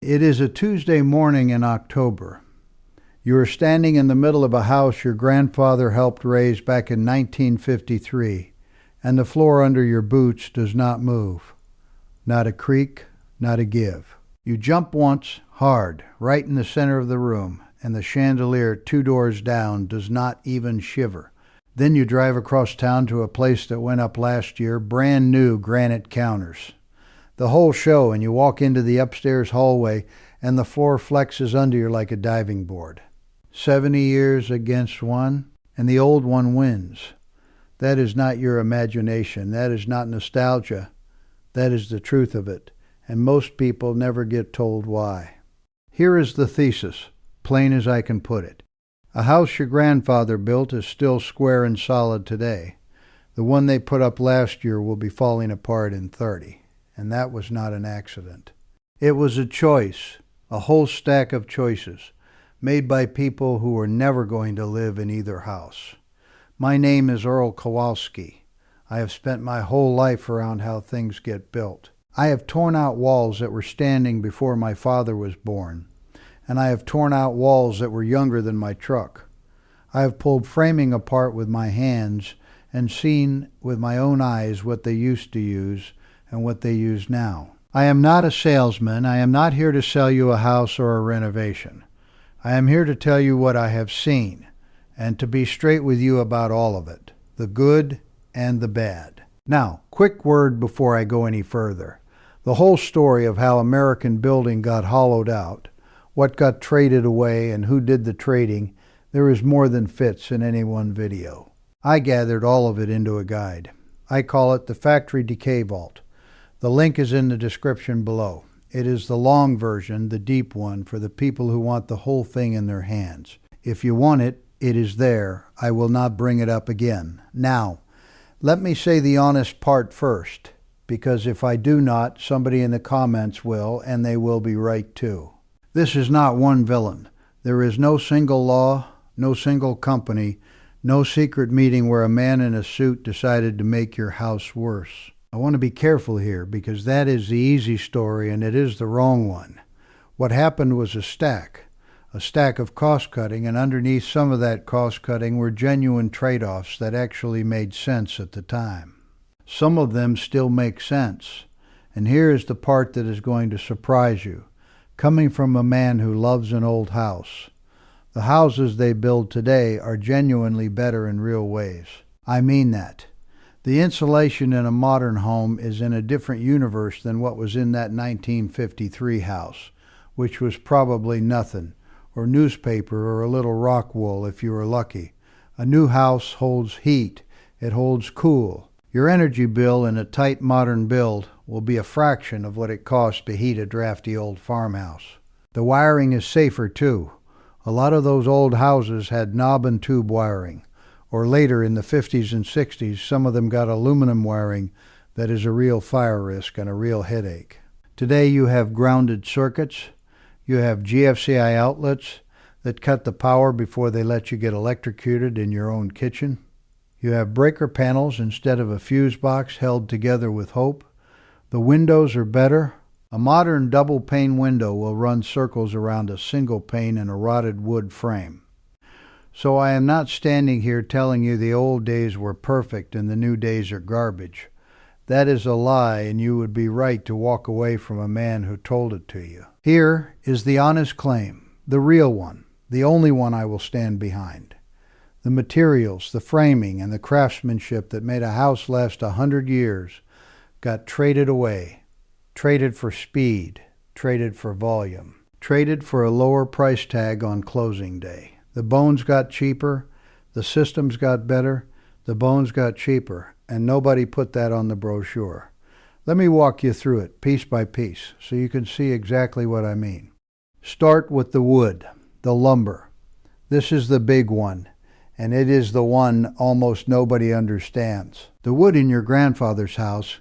It is a Tuesday morning in October. You are standing in the middle of a house your grandfather helped raise back in 1953, and the floor under your boots does not move. Not a creak, not a give. You jump once, hard, right in the center of the room, and the chandelier 2 doors down does not even shiver. Then you drive across town to a place that went up last year, brand new granite counters. The whole show, and you walk into the upstairs hallway, and the floor flexes under you like a diving board. 70 years against one, and the old one wins. That is not your imagination. That is not nostalgia. That is the truth of it, and most people never get told why. Here is the thesis, plain as I can put it. A house your grandfather built is still square and solid today. The one they put up last year will be falling apart in 30. And that was not an accident. It was a choice, a whole stack of choices, made by people who were never going to live in either house. My name is Earl Kowalski. I have spent my whole life around how things get built. I have torn out walls that were standing before my father was born, and I have torn out walls that were younger than my truck. I have pulled framing apart with my hands and seen with my own eyes what they used to use and what they use now. I am not a salesman. I am not here to sell you a house or a renovation. I am here to tell you what I have seen and to be straight with you about all of it, the good and the bad. Now, quick word before I go any further. The whole story of how American building got hollowed out, what got traded away, and who did the trading, there is more than fits in any one video. I gathered all of it into a guide. I call it the Factory Decay Vault. The link is in the description below. It is the long version, the deep one, for the people who want the whole thing in their hands. If you want it, it is there. I will not bring it up again. Now, let me say the honest part first, because if I do not, somebody in the comments will, and they will be right too. This is not one villain. There is no single law, no single company, no secret meeting where a man in a suit decided to make your house worse. I want to be careful here because that is the easy story and it is the wrong one. What happened was a stack of cost cutting, and underneath some of that cost cutting were genuine trade-offs that actually made sense at the time. Some of them still make sense, and here is the part that is going to surprise you, coming from a man who loves an old house. The houses they build today are genuinely better in real ways. I mean that. The insulation in a modern home is in a different universe than what was in that 1953 house, which was probably nothing, or newspaper or a little rock wool if you were lucky. A new house holds heat. It holds cool. Your energy bill in a tight modern build will be a fraction of what it costs to heat a drafty old farmhouse. The wiring is safer too. A lot of those old houses had knob and tube wiring. Or later in the 50s and 60s, some of them got aluminum wiring that is a real fire risk and a real headache. Today you have grounded circuits, you have GFCI outlets that cut the power before they let you get electrocuted in your own kitchen. You have breaker panels instead of a fuse box held together with hope. The windows are better. A modern double pane window will run circles around a single pane in a rotted wood frame. So I am not standing here telling you the old days were perfect and the new days are garbage. That is a lie, and you would be right to walk away from a man who told it to you. Here is the honest claim, the real one, the only one I will stand behind. The materials, the framing, and the craftsmanship that made a house last 100 years got traded away, traded for speed, traded for volume, traded for a lower price tag on closing day. The bones got cheaper, the systems got better, the bones got cheaper, and nobody put that on the brochure. Let me walk you through it piece by piece so you can see exactly what I mean. Start with the wood, the lumber. This is the big one, and it is the one almost nobody understands. The wood in your grandfather's house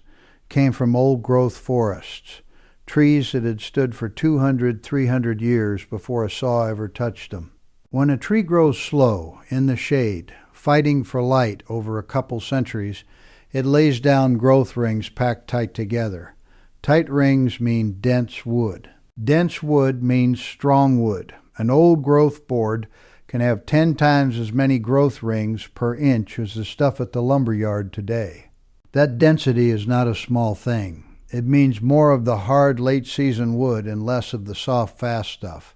came from old-growth forests, trees that had stood for 200, 300 years before a saw ever touched them. When a tree grows slow, in the shade, fighting for light over a couple centuries, it lays down growth rings packed tight together. Tight rings mean dense wood. Dense wood means strong wood. An old-growth board can have 10 times as many growth rings per inch as the stuff at the lumberyard today. That density is not a small thing. It means more of the hard late-season wood and less of the soft, fast stuff.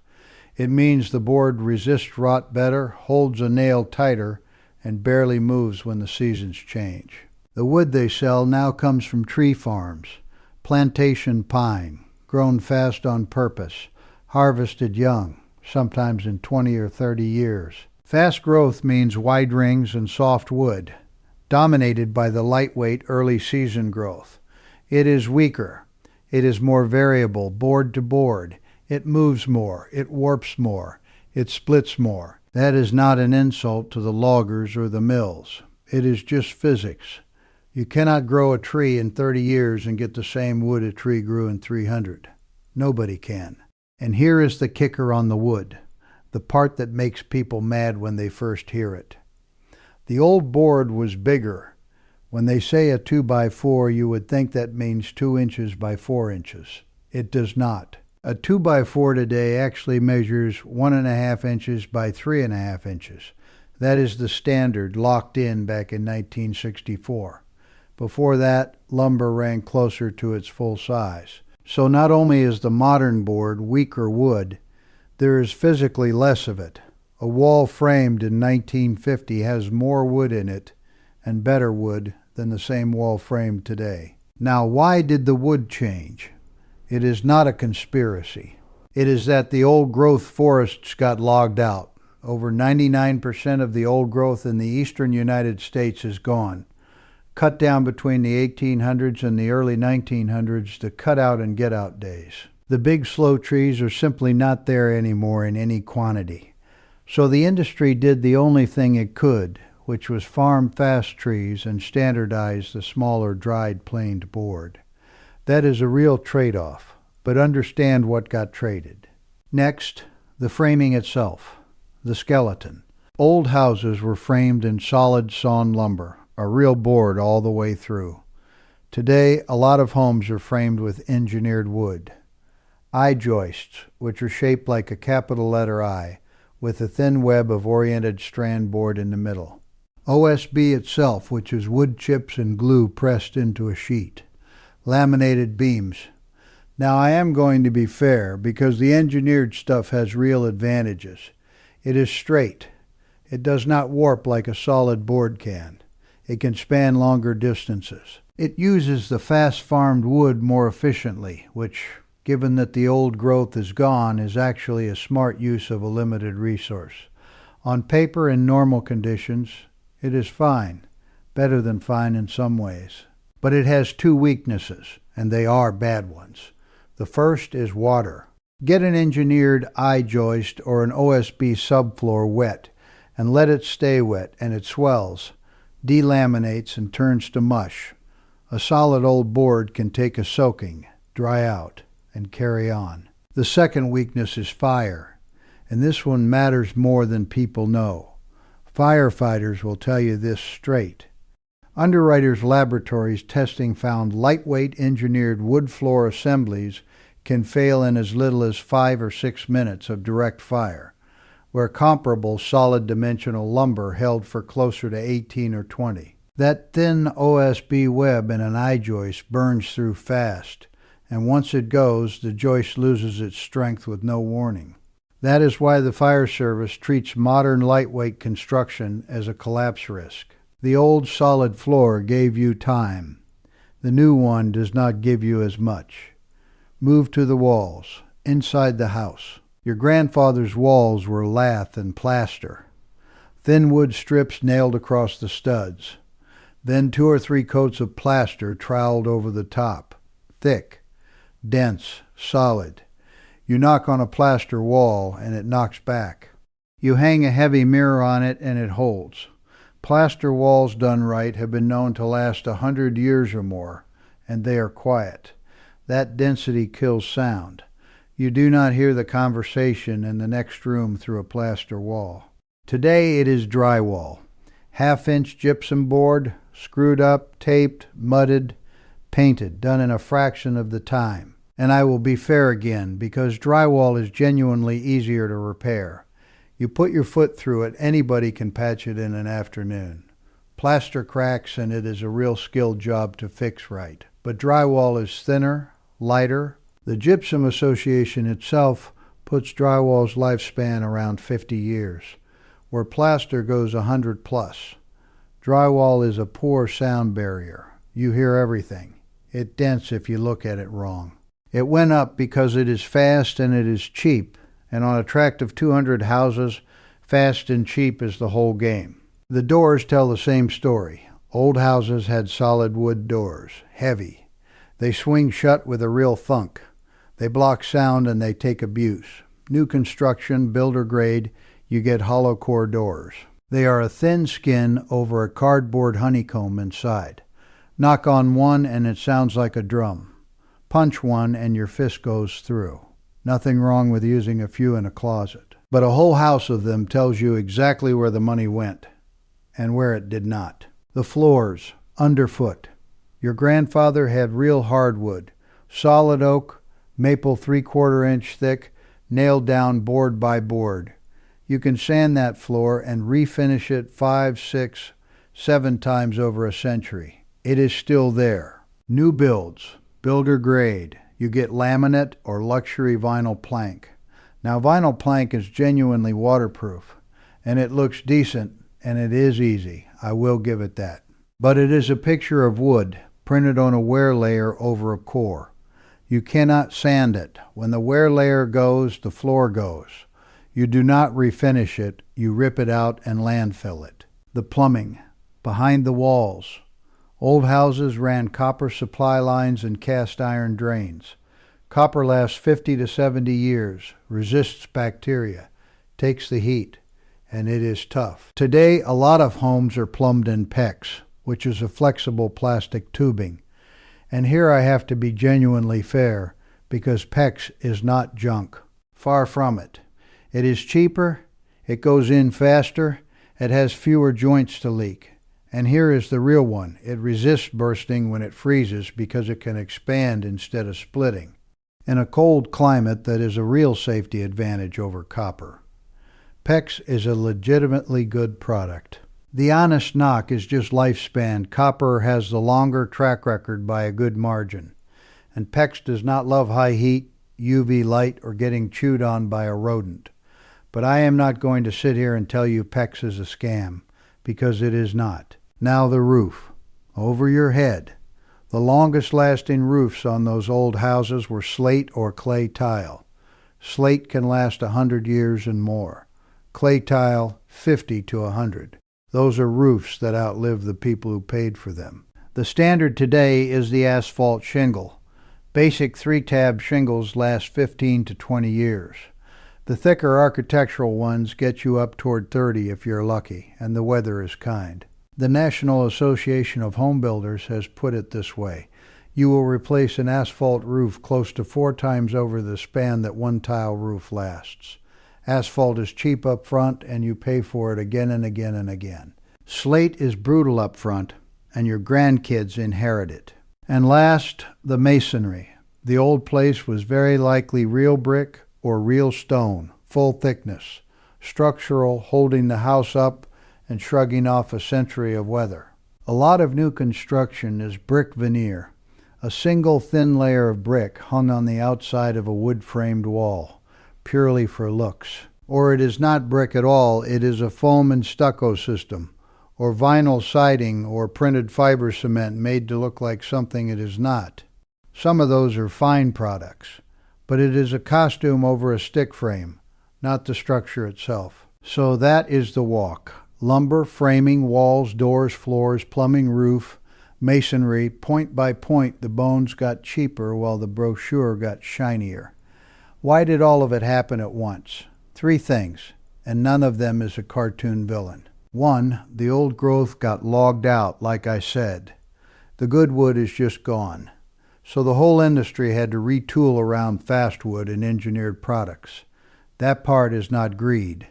It means the board resists rot better, holds a nail tighter, and barely moves when the seasons change. The wood they sell now comes from tree farms, plantation pine, grown fast on purpose, harvested young, sometimes in 20 or 30 years. Fast growth means wide rings and soft wood, dominated by the lightweight early season growth. It is weaker. It is more variable, board to board. It moves more. It warps more. It splits more. That is not an insult to the loggers or the mills. It is just physics. You cannot grow a tree in 30 years and get the same wood a tree grew in 300. Nobody can. And here is the kicker on the wood, the part that makes people mad when they first hear it. The old board was bigger. When they say a 2x4, you would think that means 2 inches by 4 inches. It does not. A 2x4 today actually measures 1.5 inches by 3.5 inches. That is the standard locked in back in 1964. Before that, lumber ran closer to its full size. So not only is the modern board weaker wood, there is physically less of it. A wall framed in 1950 has more wood in it and better wood than the same wall framed today. Now, why did the wood change? It is not a conspiracy. It is that the old-growth forests got logged out. Over 99% of the old growth in the eastern United States is gone. Cut down between the 1800s and the early 1900s to cut-out and get-out days. The big slow trees are simply not there anymore in any quantity. So the industry did the only thing it could, which was farm fast trees and standardize the smaller dried planed board. That is a real trade-off, but understand what got traded. Next, the framing itself, the skeleton. Old houses were framed in solid sawn lumber, a real board all the way through. Today, a lot of homes are framed with engineered wood. I-joists, which are shaped like a capital letter I, with a thin web of oriented strand board in the middle. OSB itself, which is wood chips and glue pressed into a sheet. Laminated beams. Now I am going to be fair, because the engineered stuff has real advantages. It is straight. It does not warp like a solid board can. It can span longer distances. It uses the fast-farmed wood more efficiently, which, given that the old growth is gone, is actually a smart use of a limited resource. On paper, in normal conditions, it is fine, better than fine in some ways. But it has two weaknesses, and they are bad ones. The first is water. Get an engineered I-joist or an OSB subfloor wet, and let it stay wet, and it swells, delaminates, and turns to mush. A solid old board can take a soaking, dry out, and carry on. The second weakness is fire, and this one matters more than people know. Firefighters will tell you this straight. Underwriters Laboratories testing found lightweight engineered wood floor assemblies can fail in as little as 5 or 6 minutes of direct fire, where comparable solid dimensional lumber held for closer to 18 or 20. That thin OSB web in an I-joist burns through fast, and once it goes, the joist loses its strength with no warning. That is why the fire service treats modern lightweight construction as a collapse risk. The old solid floor gave you time. The new one does not give you as much. Move to the walls, inside the house. Your grandfather's walls were lath-and-plaster. Thin wood strips nailed across the studs. Then 2 or 3 coats of plaster troweled over the top. Thick, dense, solid. You knock on a plaster wall and it knocks back. You hang a heavy mirror on it and it holds. Plaster walls done right have been known to last 100 years or more, and they are quiet. That density kills sound. You do not hear the conversation in the next room through a plaster wall. Today it is drywall. Half-inch gypsum board, screwed up, taped, mudded, painted, done in a fraction of the time. And I will be fair again, because drywall is genuinely easier to repair. You put your foot through it, anybody can patch it in an afternoon. Plaster cracks, and it is a real skilled job to fix right. But drywall is thinner, lighter. The Gypsum Association itself puts drywall's lifespan around 50 years, where plaster goes 100 plus. Drywall is a poor sound barrier. You hear everything. It dents if you look at it wrong. It went up because it is fast and it is cheap, and on a tract of 200 houses, fast and cheap is the whole game. The doors tell the same story. Old houses had solid wood doors, heavy. They swing shut with a real thunk. They block sound and they take abuse. New construction, builder grade, you get hollow core doors. They are a thin skin over a cardboard honeycomb inside. Knock on one and it sounds like a drum. Punch one and your fist goes through. Nothing wrong with using a few in a closet. But a whole house of them tells you exactly where the money went and where it did not. The floors, underfoot. Your grandfather had real hardwood, solid oak, maple 3/4 inch thick, nailed down board by board. You can sand that floor and refinish it 5, 6, 7 times over a century. It is still there. New builds, builder grade. You get laminate or luxury vinyl plank. Now vinyl plank is genuinely waterproof, and it looks decent, and it is easy. I will give it that. But it is a picture of wood printed on a wear layer over a core. You cannot sand it. When the wear layer goes, the floor goes. You do not refinish it. You rip it out and landfill it. The plumbing, behind the walls. Old houses ran copper supply lines and cast iron drains. Copper lasts 50 to 70 years, resists bacteria, takes the heat, and it is tough. Today, a lot of homes are plumbed in PEX, which is a flexible plastic tubing. And here I have to be genuinely fair, because PEX is not junk. Far from it. It is cheaper, it goes in faster, it has fewer joints to leak. And here is the real one. It resists bursting when it freezes because it can expand instead of splitting. In a cold climate, that is a real safety advantage over copper. PEX is a legitimately good product. The honest knock is just lifespan. Copper has the longer track record by a good margin. And PEX does not love high heat, UV light, or getting chewed on by a rodent. But I am not going to sit here and tell you PEX is a scam, because it is not. Now the roof. Over your head. The longest lasting roofs on those old houses were slate or clay tile. Slate can last 100 years and more. Clay tile, 50 to 100. Those are roofs that outlive the people who paid for them. The standard today is the asphalt shingle. Basic 3-tab shingles last 15 to 20 years. The thicker architectural ones get you up toward 30 if you're lucky, and the weather is kind. The National Association of Home Builders has put it this way. You will replace an asphalt roof close to 4 times over the span that one tile roof lasts. Asphalt is cheap up front, and you pay for it again and again and again. Slate is brutal up front, and your grandkids inherit it. And last, the masonry. The old place was very likely real brick or real stone, full thickness, structural, holding the house up and shrugging off a century of weather. A lot of new construction is brick veneer, a single thin layer of brick hung on the outside of a wood-framed wall, purely for looks. Or it is not brick at all, it is a foam and stucco system, or vinyl siding or printed fiber cement made to look like something it is not. Some of those are fine products, but it is a costume over a stick frame, not the structure itself. So that is the walk. Lumber, framing, walls, doors, floors, plumbing, roof, masonry. Point by point, the bones got cheaper while the brochure got shinier. Why did all of it happen at once? 3 things, and none of them is a cartoon villain. 1, the old growth got logged out, like I said. The good wood is just gone. So the whole industry had to retool around fast wood and engineered products. That part is not greed.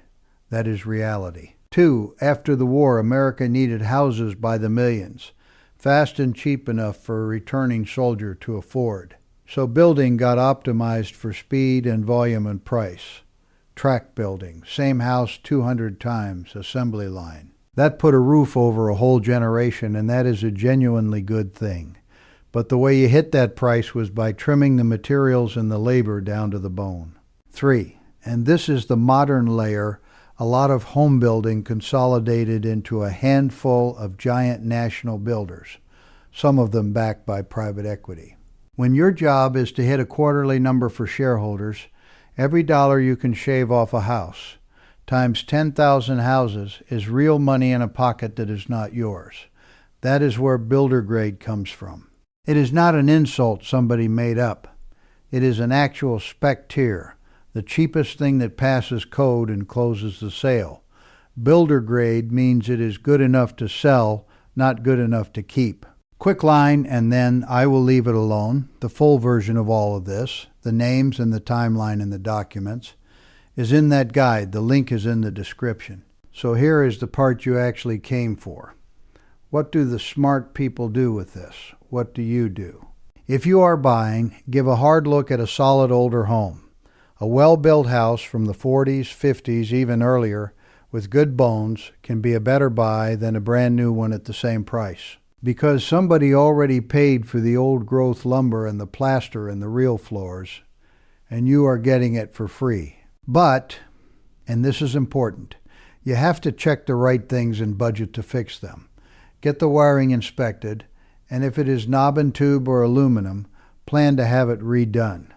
That is reality. 2, after the war, America needed houses by the millions, fast and cheap enough for a returning soldier to afford. So building got optimized for speed and volume and price. Track building, same house 200 times, assembly line. That put a roof over a whole generation, and that is a genuinely good thing. But the way you hit that price was by trimming the materials and the labor down to the bone. 3, and this is the modern layer, a lot of home building consolidated into a handful of giant national builders, some of them backed by private equity. When your job is to hit a quarterly number for shareholders, every dollar you can shave off a house times 10,000 houses is real money in a pocket that is not yours. That is where builder grade comes from. It is not an insult somebody made up. It is an actual spec tier, the cheapest thing that passes code and closes the sale. Builder grade means it is good enough to sell, not good enough to keep. Quick line, and then I will leave it alone. The full version of all of this, the names and the timeline and the documents, is in that guide. The link is in the description. So here is the part you actually came for. What do the smart people do with this? What do you do? If you are buying, give a hard look at a solid older home. A well-built house from the 40s, 50s, even earlier, with good bones, can be a better buy than a brand new one at the same price. Because somebody already paid for the old growth lumber and the plaster and the real floors, and you are getting it for free. But, and this is important, you have to check the right things and budget to fix them. Get the wiring inspected, and if it is knob and tube or aluminum, plan to have it redone.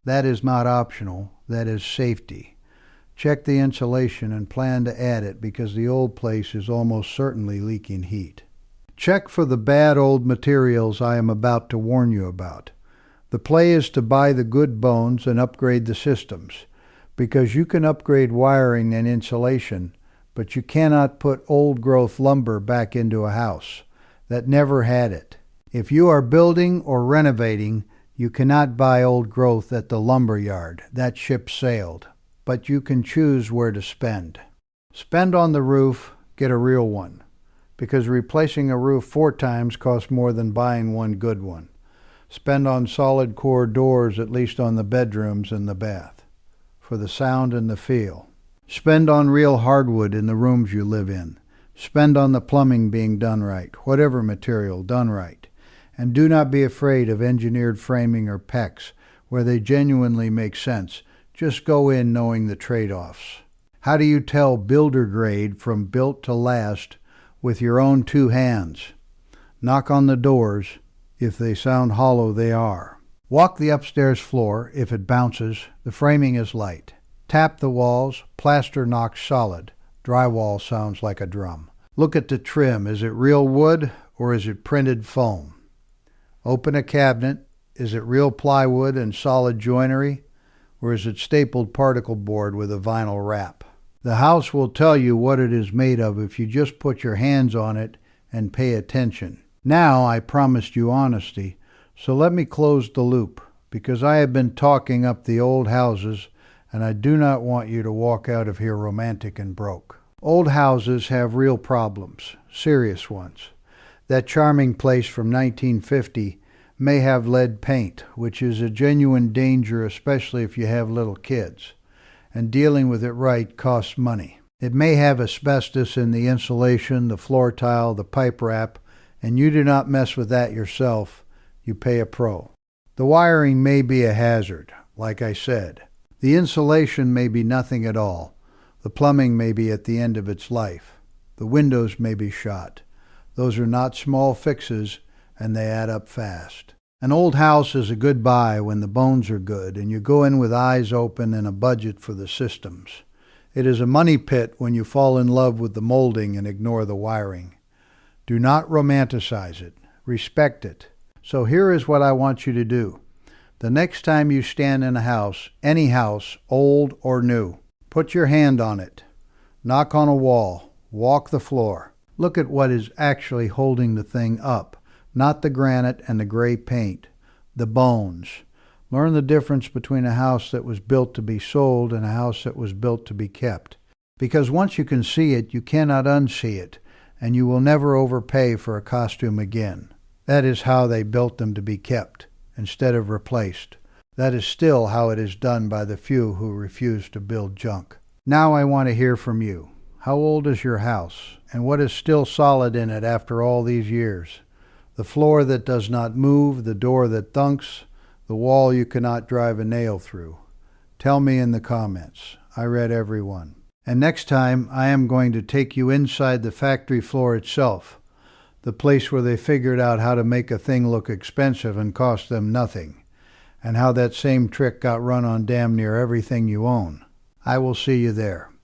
That is not optional, that is safety. Check the insulation and plan to add it because the old place is almost certainly leaking heat. Check for the bad old materials I am about to warn you about. The play is to buy the good bones and upgrade the systems, because you can upgrade wiring and insulation, but you cannot put old growth lumber back into a house that never had it. If you are building or renovating, you cannot buy old growth at the lumber yard. That ship sailed. But you can choose where to spend. Spend on the roof, get a real one, because replacing a roof 4 times costs more than buying one good one. Spend on solid core doors, at least on the bedrooms and the bath, for the sound and the feel. Spend on real hardwood in the rooms you live in. Spend on the plumbing being done right, whatever material done right. And do not be afraid of engineered framing or PEX, where they genuinely make sense. Just go in knowing the trade-offs. How do you tell builder grade from built to last with your own 2 hands? Knock on the doors. If they sound hollow, they are. Walk the upstairs floor. If it bounces, the framing is light. Tap the walls. Plaster knocks solid. Drywall sounds like a drum. Look at the trim. Is it real wood or is it printed foam? Open a cabinet. Is it real plywood and solid joinery, or is it stapled particle board with a vinyl wrap? The house will tell you what it is made of if you just put your hands on it and pay attention. Now I promised you honesty, so let me close the loop, because I have been talking up the old houses, and I do not want you to walk out of here romantic and broke. Old houses have real problems, serious ones. That charming place from 1950 may have lead paint, which is a genuine danger, especially if you have little kids, and dealing with it right costs money. It may have asbestos in the insulation, the floor tile, the pipe wrap, and you do not mess with that yourself. You pay a pro. The wiring may be a hazard, like I said. The insulation may be nothing at all. The plumbing may be at the end of its life. The windows may be shot. Those are not small fixes, and they add up fast. An old house is a good buy when the bones are good and you go in with eyes open and a budget for the systems. It is a money pit when you fall in love with the molding and ignore the wiring. Do not romanticize it. Respect it. So here is what I want you to do. The next time you stand in a house, any house, old or new, put your hand on it. Knock on a wall. Walk the floor. Look at what is actually holding the thing up. Not the granite and the gray paint, the bones. Learn the difference between a house that was built to be sold and a house that was built to be kept. Because once you can see it, you cannot unsee it, and you will never overpay for a costume again. That is how they built them to be kept, instead of replaced. That is still how it is done by the few who refuse to build junk. Now I want to hear from you. How old is your house, and what is still solid in it after all these years? The floor that does not move, the door that thunks, the wall you cannot drive a nail through. Tell me in the comments. I read every one. And next time, I am going to take you inside the factory floor itself, the place where they figured out how to make a thing look expensive and cost them nothing, and how that same trick got run on damn near everything you own. I will see you there.